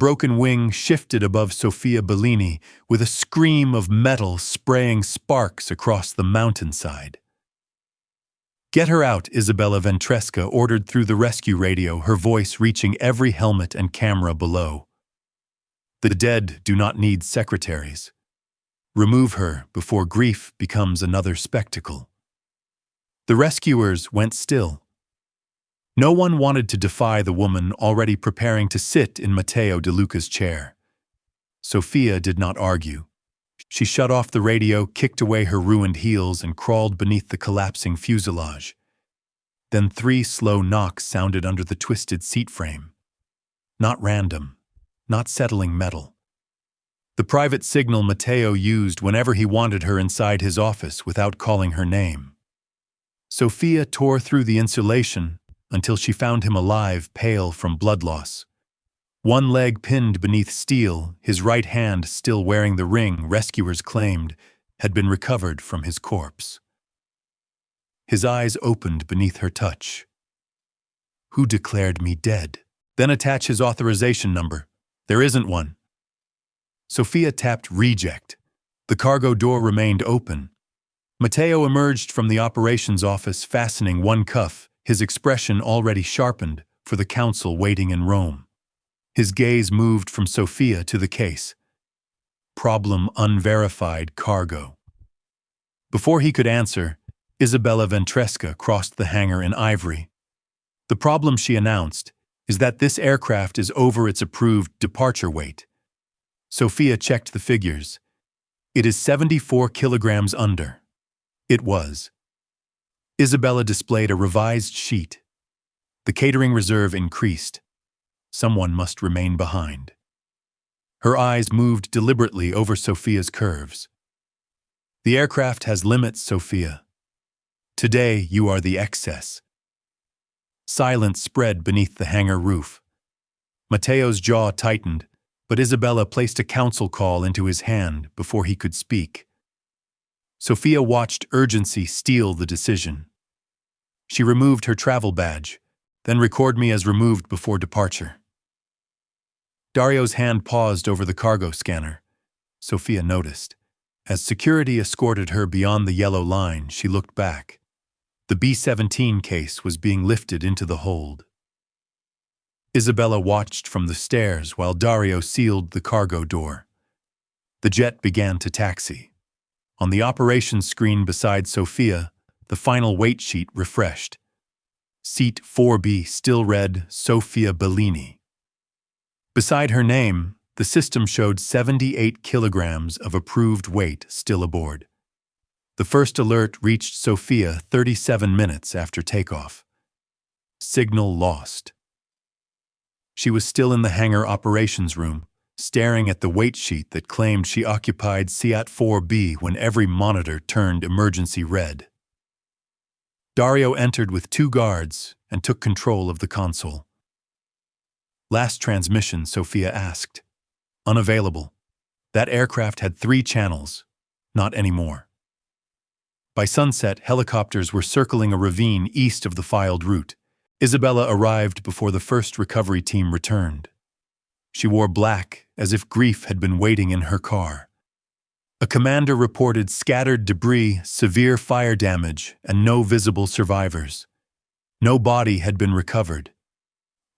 broken wing shifted above Sofia Bellini with a scream of metal spraying sparks across the mountainside. "Get her out," Isabella Ventresca ordered through the rescue radio, her voice reaching every helmet and camera below. "The dead do not need secretaries. Remove her before grief becomes another spectacle." The rescuers went still. No one wanted to defy the woman already preparing to sit in Matteo DeLuca's chair. Sofia did not argue. She shut off the radio, kicked away her ruined heels, and crawled beneath the collapsing fuselage. Then 3 slow knocks sounded under the twisted seat frame. Not random, not settling metal. The private signal Matteo used whenever he wanted her inside his office without calling her name. Sofia tore through the insulation until she found him alive, pale from blood loss. One leg pinned beneath steel, his right hand still wearing the ring rescuers claimed had been recovered from his corpse. His eyes opened beneath her touch. "Who declared me dead?" "Then attach his authorization number." "There isn't one." Sofia tapped reject. The cargo door remained open. Matteo emerged from the operations office, fastening one cuff, his expression already sharpened for the council waiting in Rome. His gaze moved from Sofia to the case. Problem unverified cargo. Before he could answer, Isabella Ventresca crossed the hangar in ivory. "The problem," she announced, "is that this aircraft is over its approved departure weight." Sofia checked the figures. "It is 74 kilograms under." It was. Isabella displayed a revised sheet. The catering reserve increased. Someone must remain behind. Her eyes moved deliberately over Sofia's curves. "The aircraft has limits, Sofia. Today you are the excess." Silence spread beneath the hangar roof. Matteo's jaw tightened, but Isabella placed a counsel call into his hand before he could speak. Sofia watched urgency steal the decision. She removed her travel badge, "Then record me as removed before departure." Dario's hand paused over the cargo scanner. Sofia noticed. As security escorted her beyond the yellow line, she looked back. The B-17 case was being lifted into the hold. Isabella watched from the stairs while Dario sealed the cargo door. The jet began to taxi. On the operations screen beside Sofia, the final weight sheet refreshed. Seat 4B still read Sofia Bellini. Beside her name, the system showed 78 kilograms of approved weight still aboard. The first alert reached Sofia 37 minutes after takeoff. Signal lost. She was still in the hangar operations room, staring at the weight sheet that claimed she occupied Seat 4B when every monitor turned emergency red. Dario entered with 2 guards and took control of the console. "Last transmission," Sofia asked. "Unavailable. That aircraft had 3 channels. Not anymore." By sunset, helicopters were circling a ravine east of the filed route. Isabella arrived before the first recovery team returned. She wore black, as if grief had been waiting in her car. A commander reported scattered debris, severe fire damage, and no visible survivors. No body had been recovered.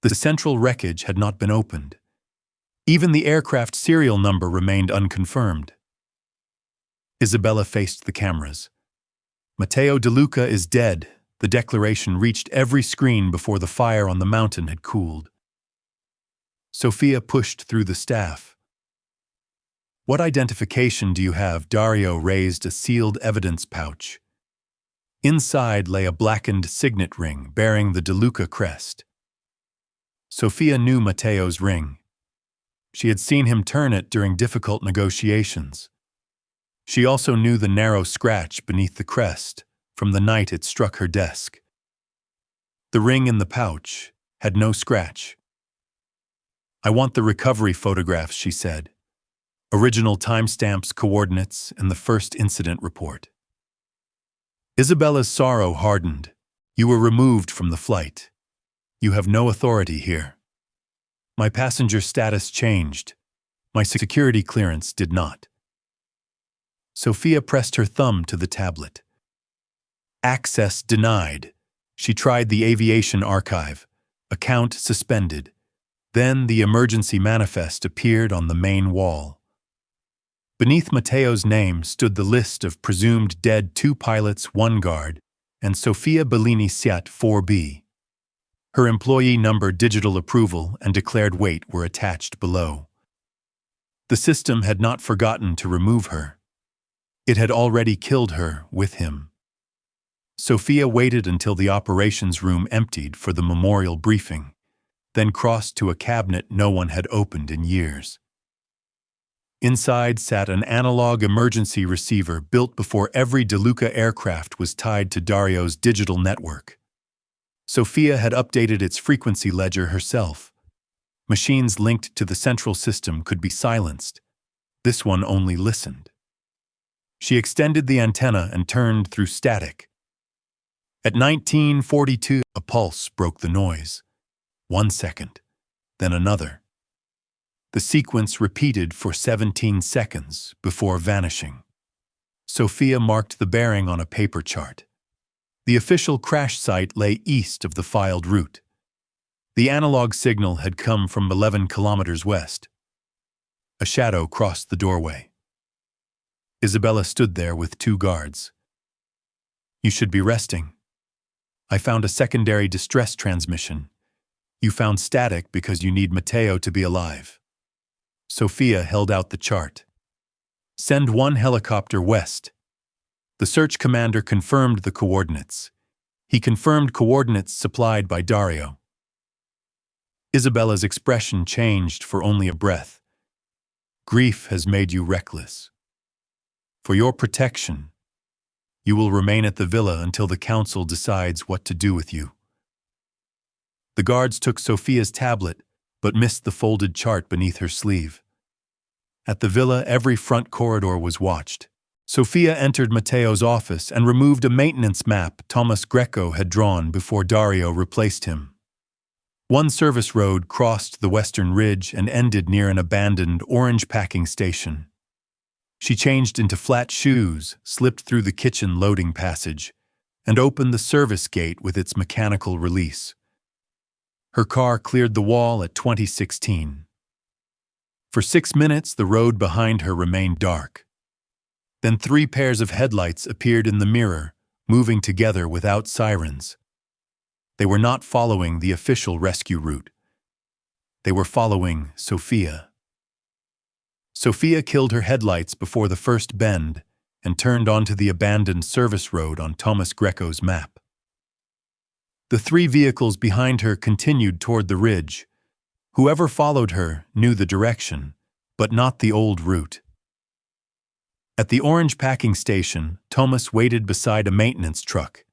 The central wreckage had not been opened. Even the aircraft serial number remained unconfirmed. Isabella faced the cameras. "Matteo DeLuca is dead." The declaration reached every screen before the fire on the mountain had cooled. Sofia pushed through the staff. "What identification do you have?" Dario raised a sealed evidence pouch. Inside lay a blackened signet ring bearing the DeLuca crest. Sofia knew Matteo's ring. She had seen him turn it during difficult negotiations. She also knew the narrow scratch beneath the crest from the night it struck her desk. The ring in the pouch had no scratch. "I want the recovery photographs," she said. "Original timestamps, coordinates, and the first incident report." Isabella's sorrow hardened. "You were removed from the flight. You have no authority here." My passenger status changed. My security clearance did not. Sofia pressed her thumb to the tablet. Access denied. She tried the aviation archive. Account suspended. Then the emergency manifest appeared on the main wall. Beneath Matteo's name stood the list of presumed dead 2 pilots, 1 guard, and Sofia Bellini Seat 4B. Her employee number, digital approval, and declared weight were attached below. The system had not forgotten to remove her. It had already killed her with him. Sofia waited until the operations room emptied for the memorial briefing, then crossed to a cabinet no one had opened in years. Inside sat an analog emergency receiver built before every DeLuca aircraft was tied to Dario's digital network. Sofia had updated its frequency ledger herself. Machines linked to the central system could be silenced. This one only listened. She extended the antenna and turned through static. At 1942, a pulse broke the noise. 1 second, then another. The sequence repeated for 17 seconds before vanishing. Sofia marked the bearing on a paper chart. The official crash site lay east of the filed route. The analog signal had come from 11 kilometers west. A shadow crossed the doorway. Isabella stood there with 2 guards. You should be resting. I found a secondary distress transmission. You found static because you need Matteo to be alive. Sofia held out the chart. Send 1 helicopter west. The search commander confirmed the coordinates. He confirmed coordinates supplied by Dario. Isabella's expression changed for only a breath. Grief has made you reckless. For your protection, you will remain at the villa until the council decides what to do with you. The guards took Sofia's tablet, but missed the folded chart beneath her sleeve. At the villa, every front corridor was watched. Sofia entered Matteo's office and removed a maintenance map Thomas Greco had drawn before Dario replaced him. 1 service road crossed the western ridge and ended near an abandoned orange packing station. She changed into flat shoes, slipped through the kitchen loading passage, and opened the service gate with its mechanical release. Her car cleared the wall at 2016. For 6 minutes, the road behind her remained dark. Then 3 pairs of headlights appeared in the mirror, moving together without sirens. They were not following the official rescue route. They were following Sofia. Sofia killed her headlights before the first bend and turned onto the abandoned service road on Thomas Greco's map. The 3 vehicles behind her continued toward the ridge. Whoever followed her knew the direction, but not the old route. At the orange packing station, Thomas waited beside a maintenance truck.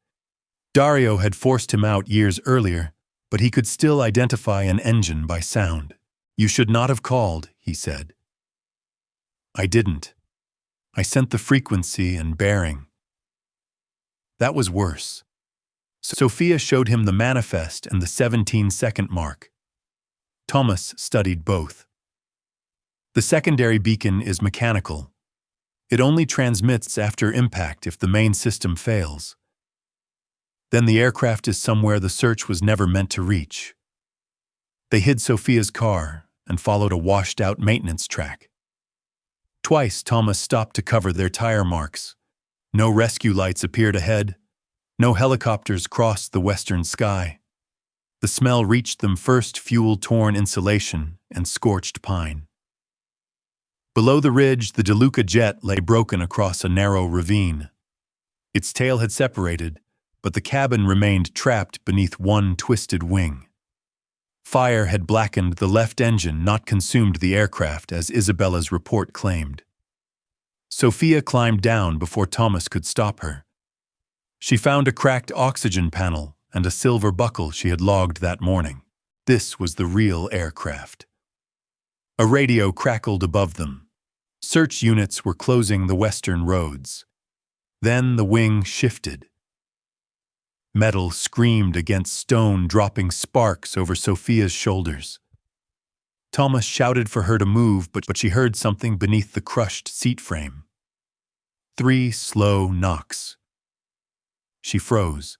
Dario had forced him out years earlier, but he could still identify an engine by sound. You should not have called, he said. I didn't. I sent the frequency and bearing. That was worse. Sofia showed him the manifest and the 17-second mark. Thomas studied both. The secondary beacon is mechanical. It only transmits after impact if the main system fails. Then the aircraft is somewhere the search was never meant to reach. They hid Sofia's car and followed a washed-out maintenance track. Twice Thomas stopped to cover their tire marks. No rescue lights appeared ahead. No helicopters crossed the western sky. The smell reached them first: fuel-torn insulation and scorched pine. Below the ridge, the DeLuca jet lay broken across a narrow ravine. Its tail had separated, but the cabin remained trapped beneath one twisted wing. Fire had blackened the left engine, not consumed the aircraft, as Isabella's report claimed. Sofia climbed down before Thomas could stop her. She found a cracked oxygen panel and a silver buckle she had logged that morning. This was the real aircraft. A radio crackled above them. Search units were closing the western roads. Then the wing shifted. Metal screamed against stone, dropping sparks over Sofia's shoulders. Thomas shouted for her to move, but she heard something beneath the crushed seat frame. 3 slow knocks. She froze.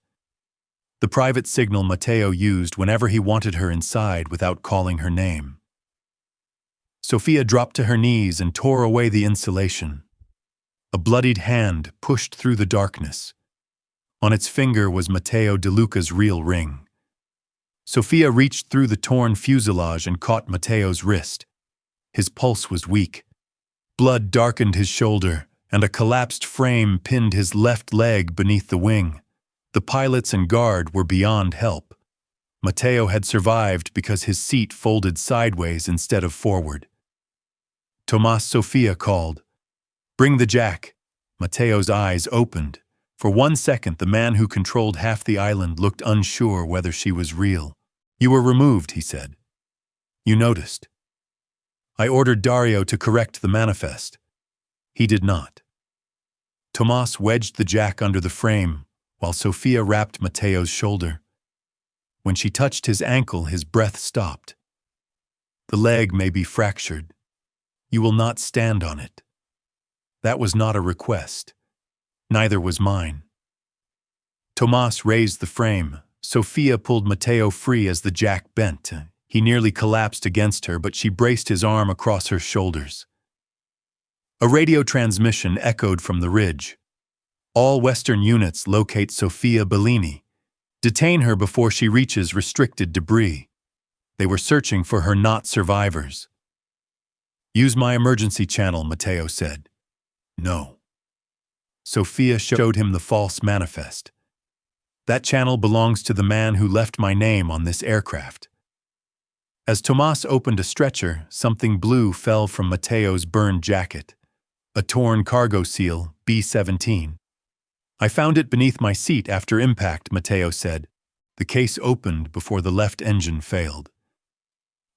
The private signal Matteo used whenever he wanted her inside without calling her name. Sofia dropped to her knees and tore away the insulation. A bloodied hand pushed through the darkness. On its finger was Matteo DeLuca's real ring. Sofia reached through the torn fuselage and caught Matteo's wrist. His pulse was weak. Blood darkened his shoulder, and a collapsed frame pinned his left leg beneath the wing. The pilots and guard were beyond help. Matteo had survived because his seat folded sideways instead of forward. Tomas Sofia called. "Bring the jack." Matteo's eyes opened. For 1 second, the man who controlled half the island looked unsure whether she was real. "You were removed," he said. "You noticed." "I ordered Dario to correct the manifest." He did not. Tomas wedged the jack under the frame, while Sofia wrapped Matteo's shoulder. When she touched his ankle, his breath stopped. "The leg may be fractured. You will not stand on it." That was not a request. Neither was mine. Tomas raised the frame. Sofia pulled Matteo free as the jack bent. He nearly collapsed against her, but she braced his arm across her shoulders. A radio transmission echoed from the ridge. "All Western units locate Sofia Bellini. Detain her before she reaches restricted debris." They were searching for her not survivors. "Use my emergency channel," Matteo said. "No." Sofia showed him the false manifest. "That channel belongs to the man who left my name on this aircraft." As Tomas opened a stretcher, something blue fell from Matteo's burned jacket. A torn cargo seal, B-17. "I found it beneath my seat after impact," Matteo said. The case opened before the left engine failed.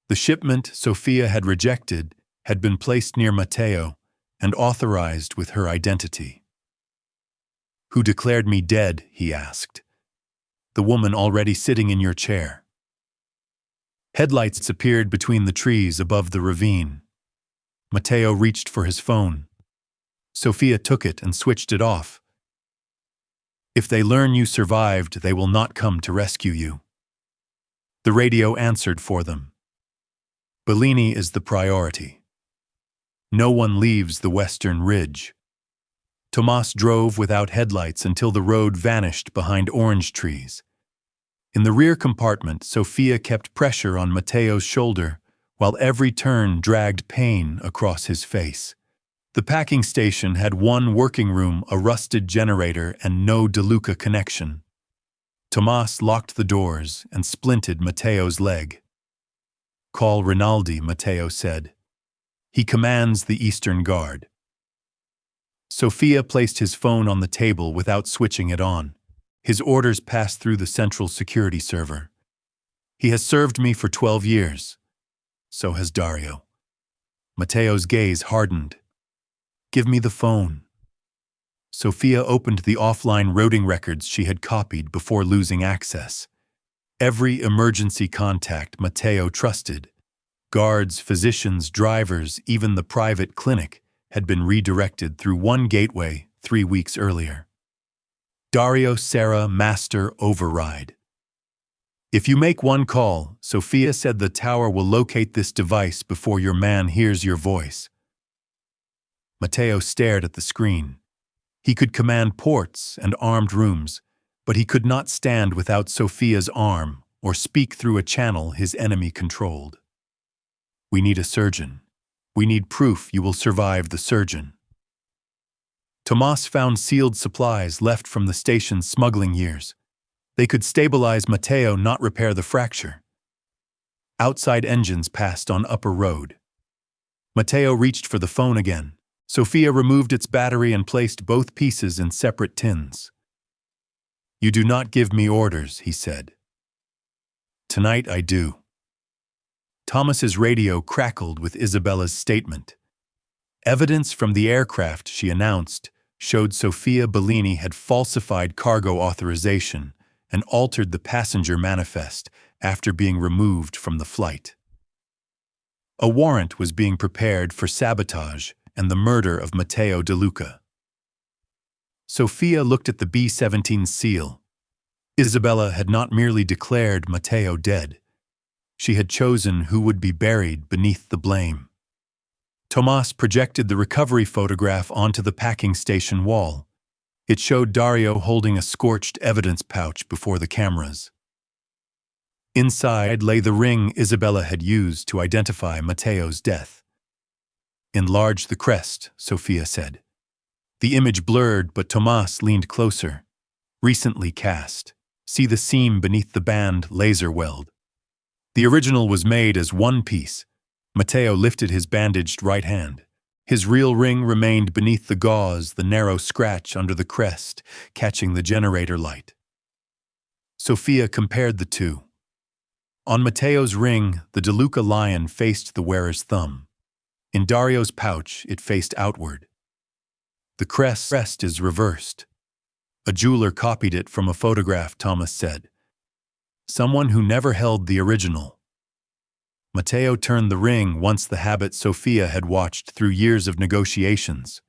The shipment Sofia had rejected had been placed near Matteo and authorized with her identity. "Who declared me dead?" he asked. "The woman already sitting in your chair." Headlights appeared between the trees above the ravine. Matteo reached for his phone. Sofia took it and switched it off. "If they learn you survived, they will not come to rescue you." The radio answered for them. "Bellini is the priority. No one leaves the Western Ridge." Tomas drove without headlights until the road vanished behind orange trees. In the rear compartment, Sofia kept pressure on Matteo's shoulder, while every turn dragged pain across his face. The packing station had one working room, a rusted generator, and no DeLuca connection. Tomas locked the doors and splinted Matteo's leg. "Call Rinaldi," Matteo said. "He commands the Eastern Guard." Sofia placed his phone on the table without switching it on. His orders passed through the central security server. "He has served me for 12 years. So has Dario." Matteo's gaze hardened. "Give me the phone." Sofia opened the offline routing records she had copied before losing access. Every emergency contact Matteo trusted, guards, physicians, drivers, even the private clinic, had been redirected through one gateway 3 weeks earlier. Dario Serra Master Override. "If you make one call," Sofia said, "the tower will locate this device before your man hears your voice." Matteo stared at the screen. He could command ports and armed rooms, but he could not stand without Sofia's arm or speak through a channel his enemy controlled. "We need a surgeon. We need proof you will survive the surgeon." Tomas found sealed supplies left from the station's smuggling years. They could stabilize Matteo, not repair the fracture. Outside engines passed on upper road. Matteo reached for the phone again. Sofia removed its battery and placed both pieces in separate tins. "You do not give me orders," he said. "Tonight I do." Thomas's radio crackled with Isabella's statement. Evidence from the aircraft, she announced, showed Sofia Bellini had falsified cargo authorization and altered the passenger manifest after being removed from the flight. A warrant was being prepared for sabotage and the murder of Matteo DeLuca. Sofia looked at the B-17 seal. Isabella had not merely declared Matteo dead. She had chosen who would be buried beneath the blame. Tomas projected the recovery photograph onto the packing station wall. It showed Dario holding a scorched evidence pouch before the cameras. Inside lay the ring Isabella had used to identify Matteo's death. "Enlarge the crest," Sofia said. The image blurred, but Tomas leaned closer. "Recently cast. See the seam beneath the band laser weld." The original was made as one piece. Matteo lifted his bandaged right hand. His real ring remained beneath the gauze, the narrow scratch under the crest, catching the generator light. Sofia compared the two. On Matteo's ring, the DeLuca lion faced the wearer's thumb. In Dario's pouch, it faced outward. "The crest is reversed." A jeweler copied it from a photograph, Thomas said. "Someone who never held the original." Matteo turned the ring once the habit Sofia had watched through years of negotiations.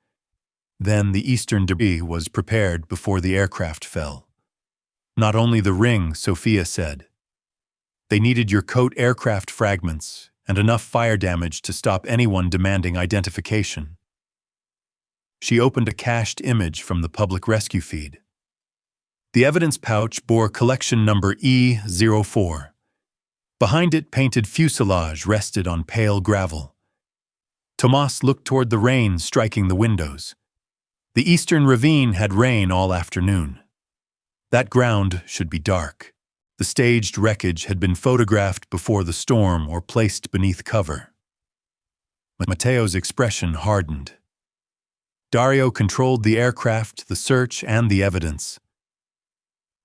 Then the eastern debris was prepared before the aircraft fell. "Not only the ring," Sofia said. "They needed your coat aircraft fragments and enough fire damage to stop anyone demanding identification." She opened a cached image from the public rescue feed. The evidence pouch bore collection number E04. Behind it, painted fuselage rested on pale gravel. Tomas looked toward the rain striking the windows. The eastern ravine had rain all afternoon. That ground should be dark. The staged wreckage had been photographed before the storm or placed beneath cover. Matteo's expression hardened. Dario controlled the aircraft, the search, and the evidence.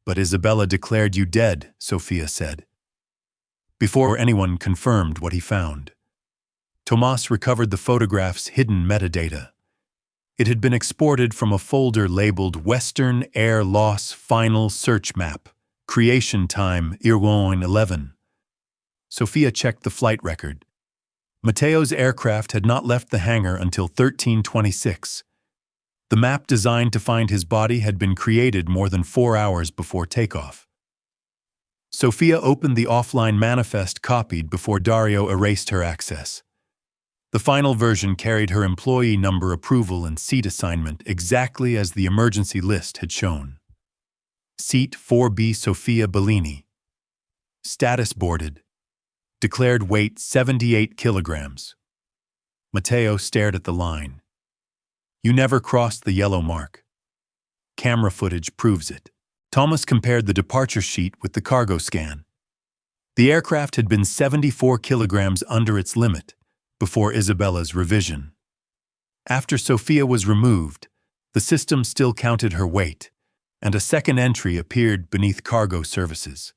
"But Isabella declared you dead," Sofia said, before anyone confirmed what he found. Tomas recovered the photograph's hidden metadata. It had been exported from a folder labeled Western Air Loss Final Search Map, creation time Irwin 11. Sofia checked the flight record. Matteo's aircraft had not left the hangar until 1326. The map designed to find his body had been created more than 4 hours before takeoff. Sofia opened the offline manifest copied before Dario erased her access. The final version carried her employee number, approval, and seat assignment exactly as the emergency list had shown. Seat 4B, Sofia Bellini. Status boarded. Declared weight 78 kilograms. Matteo stared at the line. "You never crossed the yellow mark. Camera footage proves it." Thomas compared the departure sheet with the cargo scan. The aircraft had been 74 kilograms under its limit before Isabella's revision. After Sofia was removed, the system still counted her weight, and a second entry appeared beneath cargo services.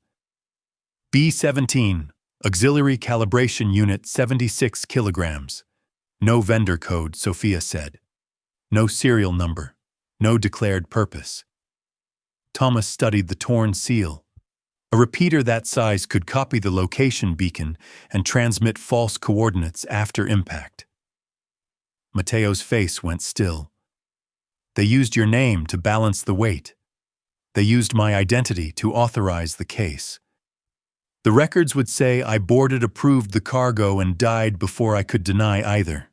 B-17, auxiliary calibration unit 76 kilograms. No vendor code, Sofia said. No serial number. No declared purpose. Thomas studied the torn seal. A repeater that size could copy the location beacon and transmit false coordinates after impact. Matteo's face went still. "They used your name to balance the weight. They used my identity to authorize the case. The records would say I boarded, approved the cargo, and died before I could deny either."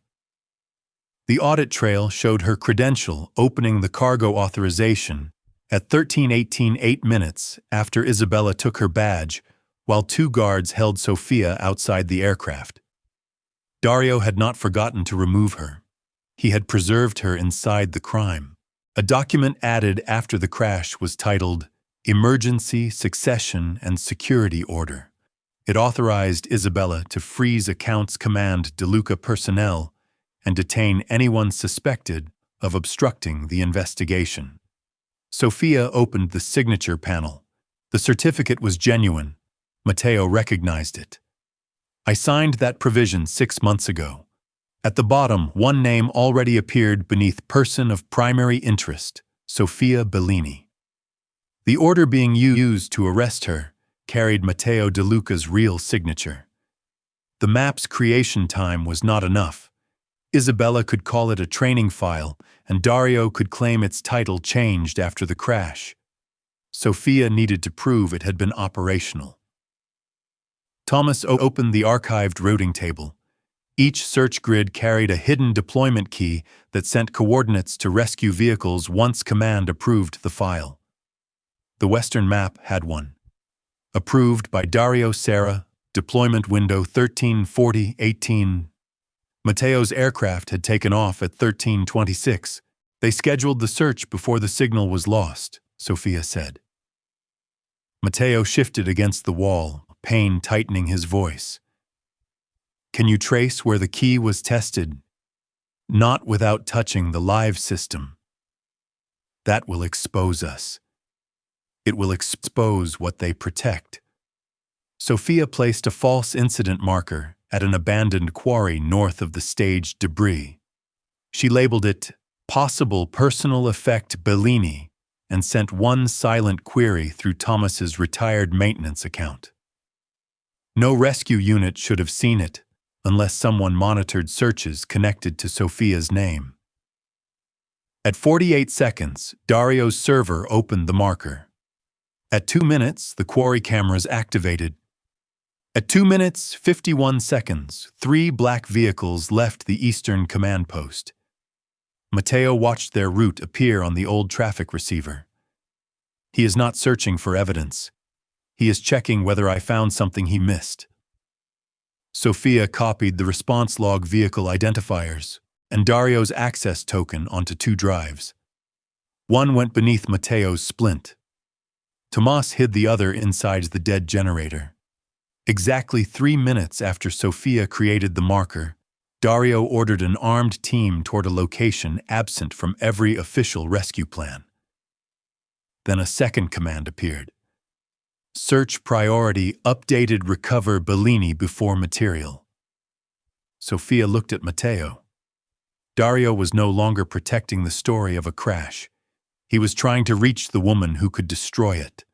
The audit trail showed her credential opening the cargo authorization at 13:18, 8 minutes after Isabella took her badge, while 2 guards held Sofia outside the aircraft. Dario had not forgotten to remove her. He had preserved her inside the crime. A document added after the crash was titled Emergency Succession and Security Order. It authorized Isabella to freeze accounts, command DeLuca personnel, and detain anyone suspected of obstructing the investigation. Sofia opened the signature panel. The certificate was genuine. Matteo recognized it. "I signed that provision 6 months ago." At the bottom, one name already appeared beneath person of primary interest, Sofia Bellini. The order being used to arrest her carried Matteo DeLuca's real signature. The map's creation time was not enough. Isabella could call it a training file, and Dario could claim its title changed after the crash. Sofia needed to prove it had been operational. Thomas opened the archived routing table. Each search grid carried a hidden deployment key that sent coordinates to rescue vehicles once command approved the file. The Western map had one. Approved by Dario Serra, deployment window 1340-18. Matteo's aircraft had taken off at 1326. They scheduled the search before the signal was lost, Sofia said. Matteo shifted against the wall, pain tightening his voice. Can you trace where the key was tested? Not without touching the live system. That will expose us. It will expose what they protect. Sofia placed a false incident marker at an abandoned quarry north of the staged debris. She labeled it Possible Personal Effect Bellini and sent one silent query through Thomas's retired maintenance account. No rescue unit should have seen it unless someone monitored searches connected to Sofia's name. At 48 seconds, Dario's server opened the marker. At 2 minutes, the quarry cameras activated. At 2 minutes, 51 seconds, 3 black vehicles left the eastern command post. Matteo watched their route appear on the old traffic receiver. He is not searching for evidence. He is checking whether I found something he missed. Sofia copied the response log vehicle identifiers and Dario's access token onto 2 drives. One went beneath Matteo's splint. Tomas hid the other inside the dead generator. Exactly 3 minutes after Sofia created the marker, Dario ordered an armed team toward a location absent from every official rescue plan. Then a second command appeared. Search priority updated recover Bellini before material. Sofia looked at Matteo. Dario was no longer protecting the story of a crash. He was trying to reach the woman who could destroy it.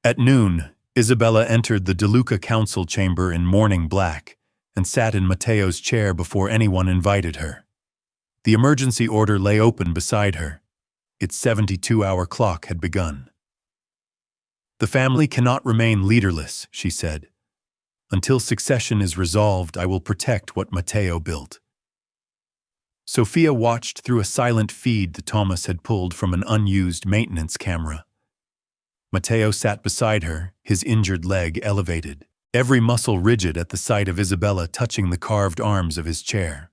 At noon, Isabella entered the DeLuca council chamber in morning black and sat in Matteo's chair before anyone invited her. The emergency order lay open beside her. Its 72-hour clock had begun. The family cannot remain leaderless, she said. Until succession is resolved, I will protect what Matteo built. Sofia watched through a silent feed that Thomas had pulled from an unused maintenance camera. Matteo sat beside her, his injured leg elevated, every muscle rigid at the sight of Isabella touching the carved arms of his chair.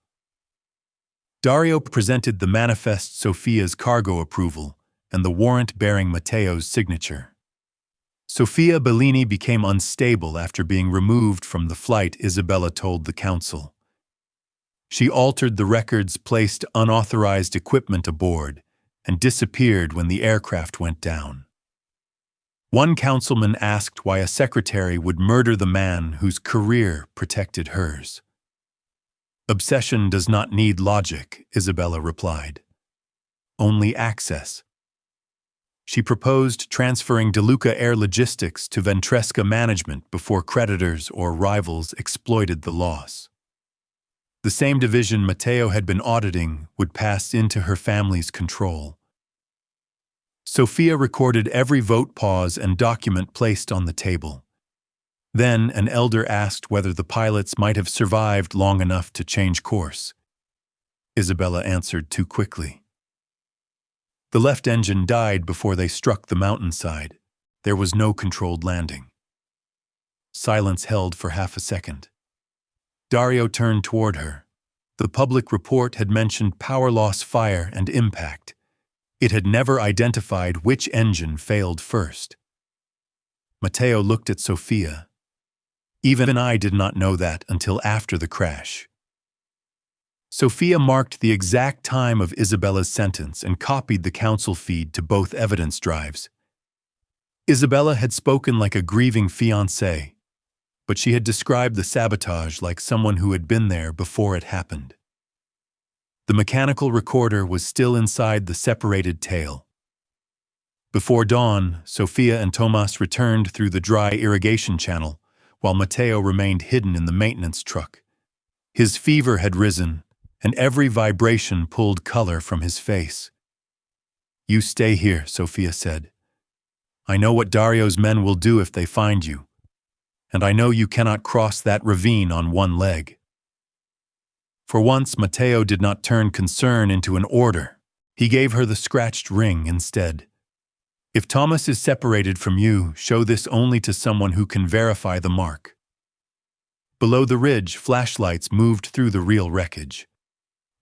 Dario presented the manifest Sofia's cargo approval and the warrant bearing Matteo's signature. Sofia Bellini became unstable after being removed from the flight, Isabella told the council. She altered the records, placed unauthorized equipment aboard, and disappeared when the aircraft went down. One councilman asked why a secretary would murder the man whose career protected hers. Obsession does not need logic, Isabella replied. Only access. She proposed transferring DeLuca Air Logistics to Ventresca Management before creditors or rivals exploited the loss. The same division Matteo had been auditing would pass into her family's control. Sofia recorded every vote pause and document placed on the table. Then an elder asked whether the pilots might have survived long enough to change course. Isabella answered too quickly. The left engine died before they struck the mountainside. There was no controlled landing. Silence held for half a second. Dario turned toward her. The public report had mentioned power loss, fire, and impact. It had never identified which engine failed first. Matteo looked at Sofia. Even I did not know that until after the crash. Sofia marked the exact time of Isabella's sentence and copied the council feed to both evidence drives. Isabella had spoken like a grieving fiancée, but she had described the sabotage like someone who had been there before it happened. The mechanical recorder was still inside the separated tail. Before dawn, Sofia and Tomas returned through the dry irrigation channel, while Matteo remained hidden in the maintenance truck. His fever had risen, and every vibration pulled color from his face. "You stay here," Sofia said. "I know what Dario's men will do if they find you, and I know you cannot cross that ravine on one leg." For once, Matteo did not turn concern into an order. He gave her the scratched ring instead. "If Thomas is separated from you, show this only to someone who can verify the mark." Below the ridge, flashlights moved through the real wreckage.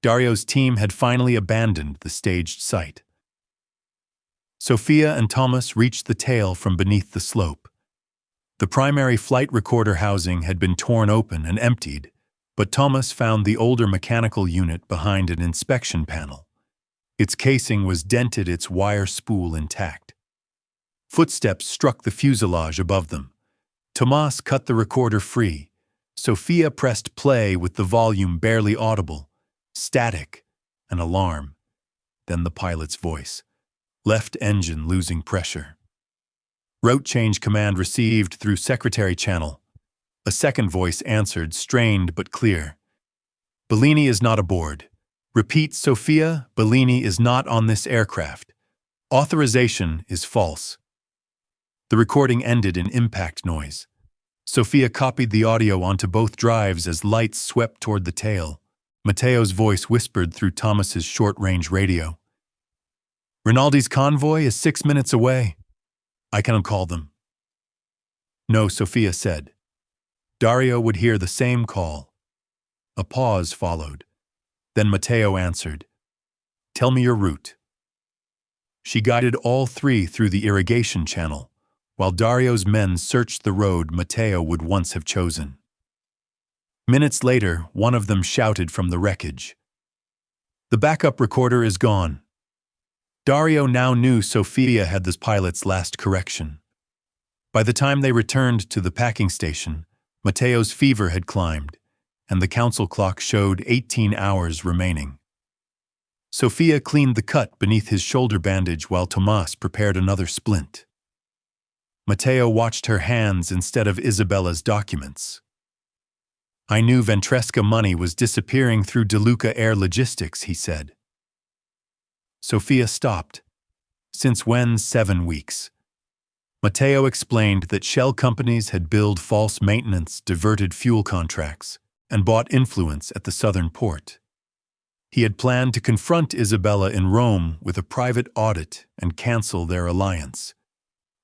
Dario's team had finally abandoned the staged site. Sofia and Thomas reached the tail from beneath the slope. The primary flight recorder housing had been torn open and emptied, but Thomas found the older mechanical unit behind an inspection panel. Its casing was dented, its wire spool intact. Footsteps struck the fuselage above them. Tomas cut the recorder free. Sofia pressed play with the volume barely audible. Static, an alarm. Then the pilot's voice. "Left engine losing pressure." Route change command received through secretary channel. A second voice answered, strained but clear. "Bellini is not aboard. Repeat, Sofia, Bellini is not on this aircraft. Authorization is false." The recording ended in impact noise. Sofia copied the audio onto both drives as lights swept toward the tail. Matteo's voice whispered through Thomas's short-range radio. "Rinaldi's convoy is 6 minutes away. I can call them." "No," Sofia said. Dario would hear the same call. A pause followed. Then Matteo answered. "Tell me your route." She guided all three through the irrigation channel, while Dario's men searched the road Matteo would once have chosen. Minutes later, one of them shouted from the wreckage. "The backup recorder is gone." Dario now knew Sofia had the pilot's last correction. By the time they returned to the packing station, Matteo's fever had climbed, and the council clock showed 18 hours remaining. Sofia cleaned the cut beneath his shoulder bandage while Tomas prepared another splint. Matteo watched her hands instead of Isabella's documents. "I knew Ventresca money was disappearing through DeLuca Air Logistics," he said. Sofia stopped. "Since when 7 weeks?" Matteo explained that shell companies had billed false maintenance, diverted fuel contracts, and bought influence at the southern port. He had planned to confront Isabella in Rome with a private audit and cancel their alliance.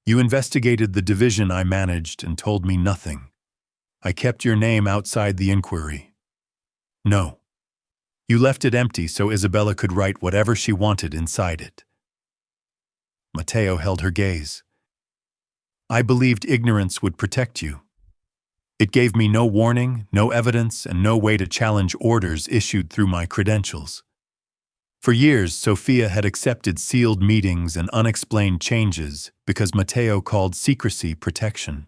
"You investigated the division I managed and told me nothing. I kept your name outside the inquiry." "No. You left it empty so Isabella could write whatever she wanted inside it." Matteo held her gaze. "I believed ignorance would protect you. It gave me no warning, no evidence, and no way to challenge orders issued through my credentials." For years, Sofia had accepted sealed meetings and unexplained changes because Matteo called secrecy protection.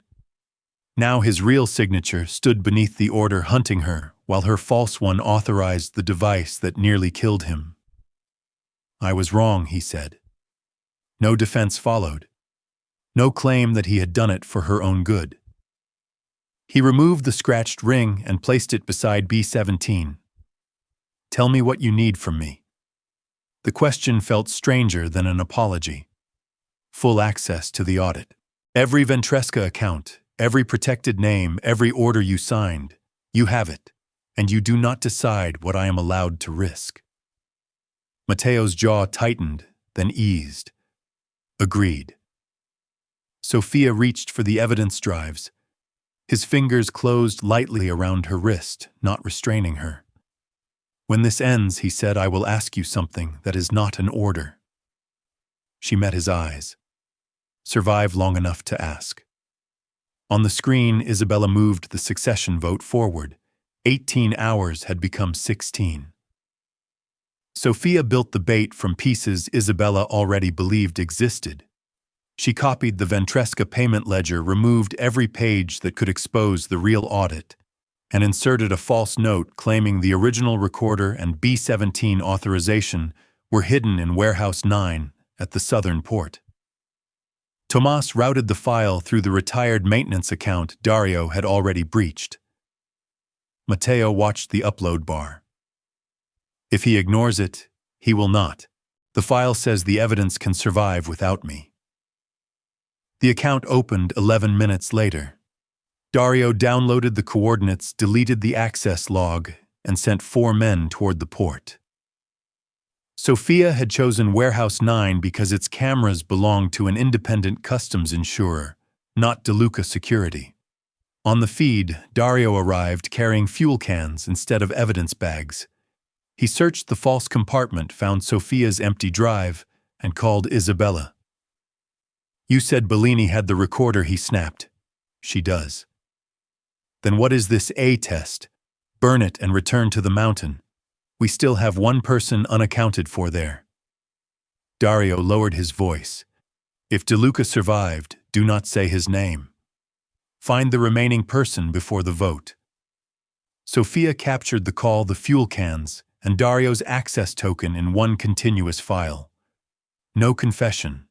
Now his real signature stood beneath the order hunting her, while her false one authorized the device that nearly killed him. "I was wrong," he said. No defense followed. No claim that he had done it for her own good. He removed the scratched ring and placed it beside B-17. "Tell me what you need from me." The question felt stranger than an apology. "Full access to the audit. Every Ventresca account, every protected name, every order you signed, you have it, and you do not decide what I am allowed to risk." Matteo's jaw tightened, then eased. "Agreed." Sofia reached for the evidence drives. His fingers closed lightly around her wrist, not restraining her. "When this ends," he said, "I will ask you something that is not an order." She met his eyes. Survive long enough to ask. On the screen, Isabella moved the succession vote forward. 18 hours had become 16. Sofia built the bait from pieces Isabella already believed existed. She copied the Ventresca payment ledger, removed every page that could expose the real audit, and inserted a false note claiming the original recorder and B-17 authorization were hidden in Warehouse 9 at the southern port. Tomas routed the file through the retired maintenance account Dario had already breached. Matteo watched the upload bar. If he ignores it, he will not. The file says the evidence can survive without me. The account opened 11 minutes later. Dario downloaded the coordinates, deleted the access log, and sent 4 men toward the port. Sofia had chosen Warehouse 9 because its cameras belonged to an independent customs insurer, not DeLuca Security. On the feed, Dario arrived carrying fuel cans instead of evidence bags. He searched the false compartment, found Sofia's empty drive, and called Isabella. "You said Bellini had the recorder," he snapped. "She does." "Then what is this A test? Burn it and return to the mountain. We still have one person unaccounted for there." Dario lowered his voice. "If DeLuca survived, do not say his name. Find the remaining person before the vote." Sofia captured the call, the fuel cans, and Dario's access token in one continuous file. No confession.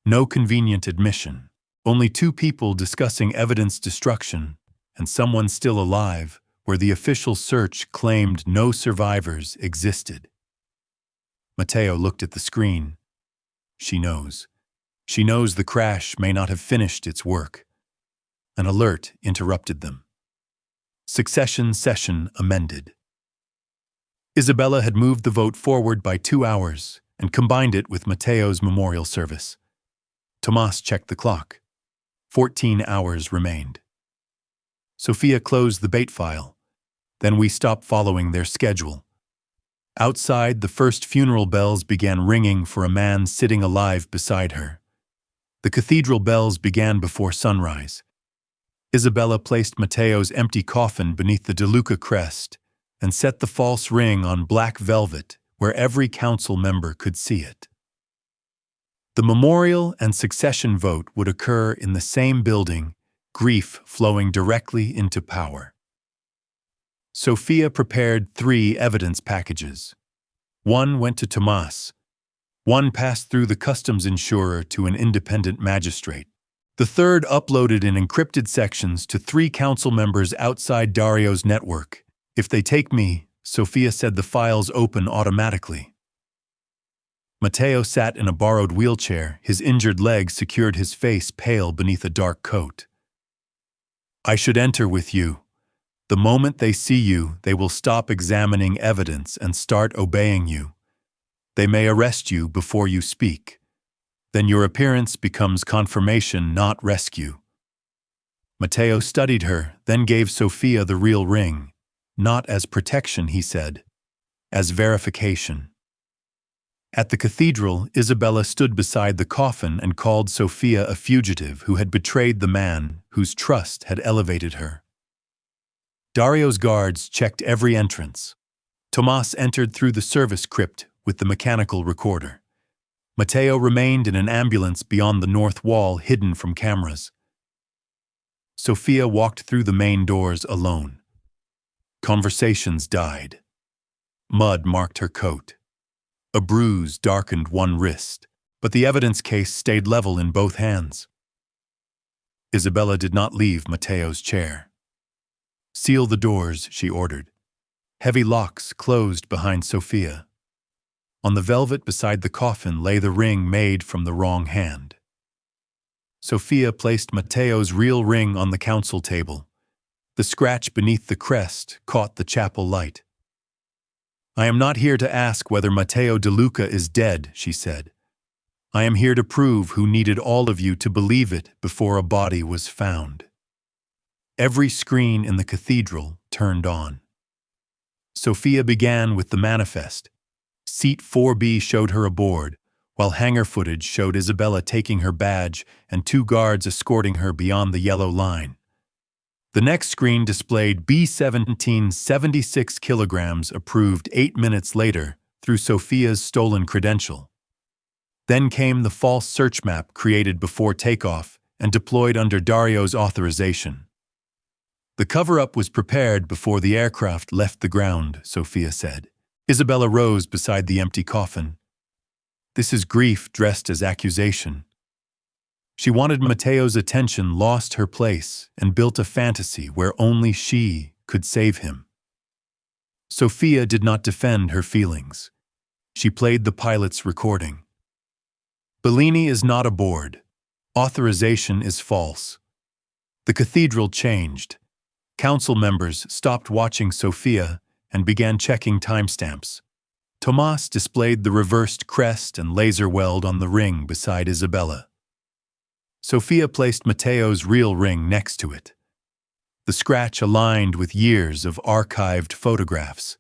No convenient admission. Only 2 people discussing evidence destruction, and someone still alive, where the official search claimed no survivors existed. Matteo looked at the screen. She knows. She knows the crash may not have finished its work. An alert interrupted them. Succession session amended. Isabella had moved the vote forward by 2 hours and combined it with Matteo's memorial service. Tomas checked the clock. 14 hours remained. Sofia closed the bait file. Then we stopped following their schedule. Outside, the first funeral bells began ringing for a man sitting alive beside her. The cathedral bells began before sunrise. Isabella placed Matteo's empty coffin beneath the DeLuca crest and set the false ring on black velvet where every council member could see it. The memorial and succession vote would occur in the same building, grief flowing directly into power. Sofia prepared 3 evidence packages. 1 went to Tomas. 1 passed through the customs insurer to an independent magistrate. The 3rd uploaded in encrypted sections to 3 council members outside Dario's network. "If they take me," Sofia said, "the files open automatically." Matteo sat in a borrowed wheelchair. His injured leg secured his face, pale beneath a dark coat. "I should enter with you. The moment they see you, they will stop examining evidence and start obeying you. They may arrest you before you speak. Then your appearance becomes confirmation, not rescue." Matteo studied her, then gave Sofia the real ring. "Not as protection," he said, "as verification." At the cathedral, Isabella stood beside the coffin and called Sofia a fugitive who had betrayed the man whose trust had elevated her. Dario's guards checked every entrance. Tomas entered through the service crypt with the mechanical recorder. Matteo remained in an ambulance beyond the north wall, hidden from cameras. Sofia walked through the main doors alone. Conversations died. Mud marked her coat. A bruise darkened one wrist, but the evidence case stayed level in both hands. Isabella did not leave Matteo's chair. "Seal the doors," she ordered. Heavy locks closed behind Sofia. On the velvet beside the coffin lay the ring made from the wrong hand. Sofia placed Matteo's real ring on the council table. The scratch beneath the crest caught the chapel light. "I am not here to ask whether Matteo DeLuca is dead," she said. "I am here to prove who needed all of you to believe it before a body was found." Every screen in the cathedral turned on. Sofia began with the manifest. Seat 4B showed her aboard, while hangar footage showed Isabella taking her badge and 2 guards escorting her beyond the yellow line. The next screen displayed B-17 76 kilograms approved 8 minutes later through Sofia's stolen credential. Then came the false search map created before takeoff and deployed under Dario's authorization. "The cover-up was prepared before the aircraft left the ground," Sofia said. Isabella rose beside the empty coffin. "This is grief dressed as accusation." She wanted Matteo's attention, lost her place, and built a fantasy where only she could save him. Sofia did not defend her feelings. She played the pilot's recording. Bellini is not aboard. Authorization is false. The cathedral changed. Council members stopped watching Sofia and began checking timestamps. Tomas displayed the reversed crest and laser weld on the ring beside Isabella. Sofia placed Matteo's real ring next to it. The scratch aligned with years of archived photographs.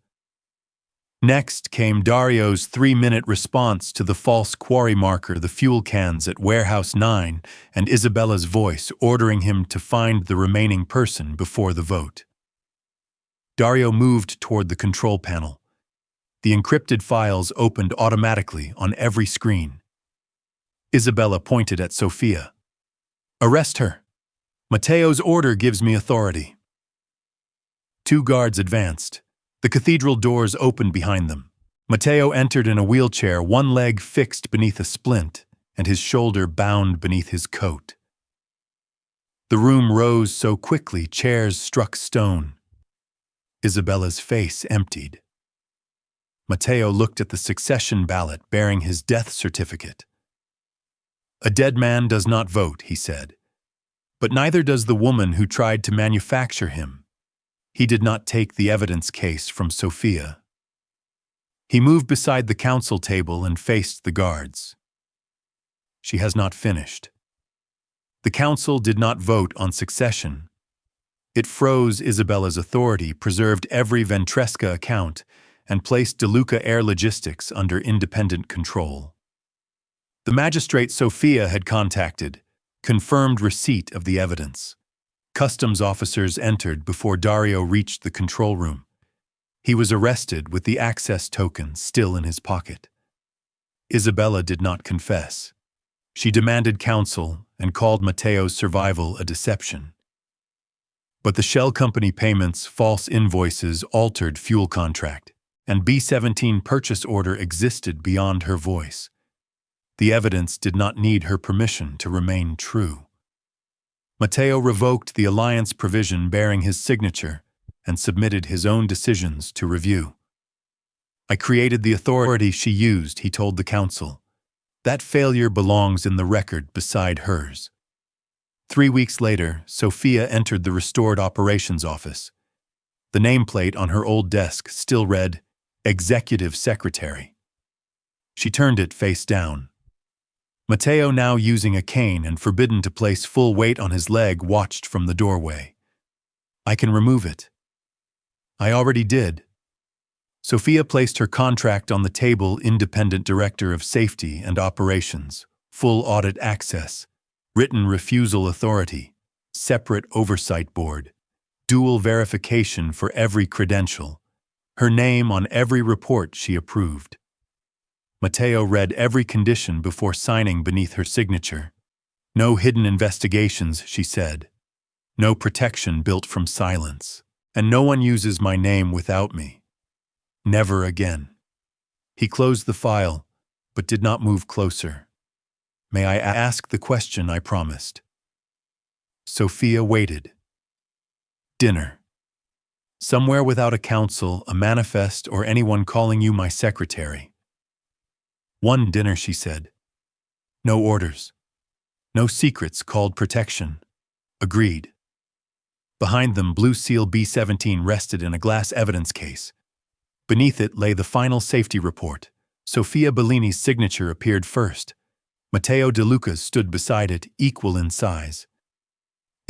Next came Dario's 3-minute response to the false quarry marker, the fuel cans at Warehouse 9, and Isabella's voice ordering him to find the remaining person before the vote. Dario moved toward the control panel. The encrypted files opened automatically on every screen. Isabella pointed at Sofia. "Arrest her. Matteo's order gives me authority." 2 guards advanced. The cathedral doors opened behind them. Matteo entered in a wheelchair, one leg fixed beneath a splint and his shoulder bound beneath his coat. The room rose so quickly, chairs struck stone. Isabella's face emptied. Matteo looked at the succession ballot bearing his death certificate. "A dead man does not vote," he said. "But neither does the woman who tried to manufacture him." He did not take the evidence case from Sofia. He moved beside the council table and faced the guards. "She has not finished." The council did not vote on succession. It froze Isabella's authority, preserved every Ventresca account, and placed DeLuca Air Logistics under independent control. The magistrate Sofia had contacted confirmed receipt of the evidence. Customs officers entered before Dario reached the control room. He was arrested with the access token still in his pocket. Isabella did not confess. She demanded counsel and called Matteo's survival a deception. But the shell company payments, false invoices, altered fuel contract, and B-17 purchase order existed beyond her voice. The evidence did not need her permission to remain true. Matteo revoked the alliance provision bearing his signature and submitted his own decisions to review. "I created the authority she used," he told the council. "That failure belongs in the record beside hers." 3 weeks later, Sofia entered the restored operations office. The nameplate on her old desk still read, "Executive Secretary." She turned it face down. Matteo, now using a cane and forbidden to place full weight on his leg, watched from the doorway. "I can remove it." "I already did." Sofia placed her contract on the table, independent director of safety and operations, full audit access, written refusal authority, separate oversight board, dual verification for every credential, her name on every report she approved. Matteo read every condition before signing beneath her signature. "No hidden investigations," she said. "No protection built from silence. And no one uses my name without me. Never again." He closed the file, but did not move closer. "May I ask the question I promised?" Sofia waited. "Dinner. Somewhere without a council, a manifest, or anyone calling you my secretary." "One dinner," she said. "No orders. No secrets called protection." "Agreed." Behind them, Blue Seal B-17 rested in a glass evidence case. Beneath it lay the final safety report. Sofia Bellini's signature appeared first. Matteo DeLuca's stood beside it, equal in size.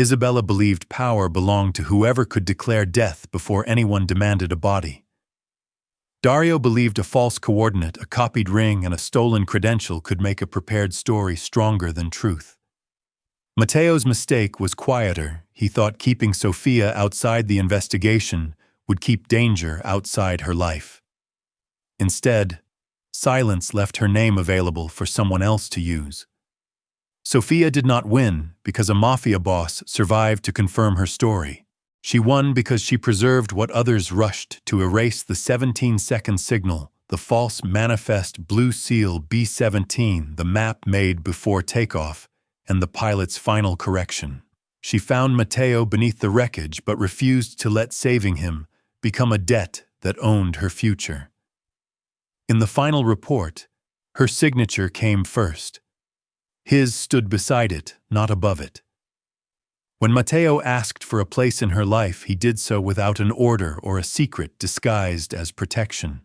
Isabella believed power belonged to whoever could declare death before anyone demanded a body. Dario believed a false coordinate, a copied ring, and a stolen credential could make a prepared story stronger than truth. Matteo's mistake was quieter. He thought keeping Sofia outside the investigation would keep danger outside her life. Instead, silence left her name available for someone else to use. Sofia did not win because a mafia boss survived to confirm her story. She won because she preserved what others rushed to erase: the 17-second signal, the false manifest Blue Seal B-17, the map made before takeoff, and the pilot's final correction. She found Matteo beneath the wreckage but refused to let saving him become a debt that owned her future. In the final report, her signature came first. His stood beside it, not above it. When Matteo asked for a place in her life, he did so without an order or a secret disguised as protection.